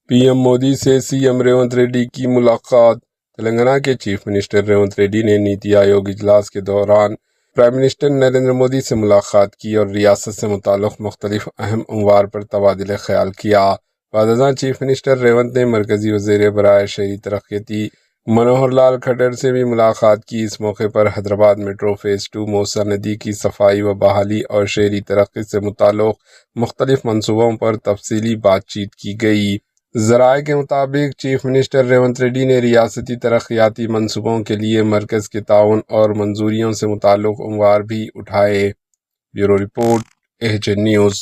P M Modi سے C M Revanth Reddy کی ملاقات۔ تلنگانہ کے چیف منسٹر ریونت ریڈی نے نیتی آیوگ اجلاس کے دوران پرائم منسٹر نریندر مودی سے ملاقات کی اور ریاست سے متعلق مختلف اہم امور پر تبادلہ خیال کیا۔ بعد ازاں چیف منسٹر ریونت نے مرکزی وزیر برائے شہری ترقیاتی منوہر لال کھٹر سے بھی ملاقات کی۔ اس موقع پر حیدرآباد میٹرو فیز 2، موسیٰ ندی کی صفائی و بحالی اور شہری ترقی سے متعلق مختلف منصوبوں پر تفصیلی بات چیت کی گئی۔ ذرائع کے مطابق چیف منسٹر ریونت ریڈی نے ریاستی ترقیاتی منصوبوں کے لیے مرکز کے تعاون اور منظوریوں سے متعلق امور بھی اٹھائے۔ Bureau report, H N news.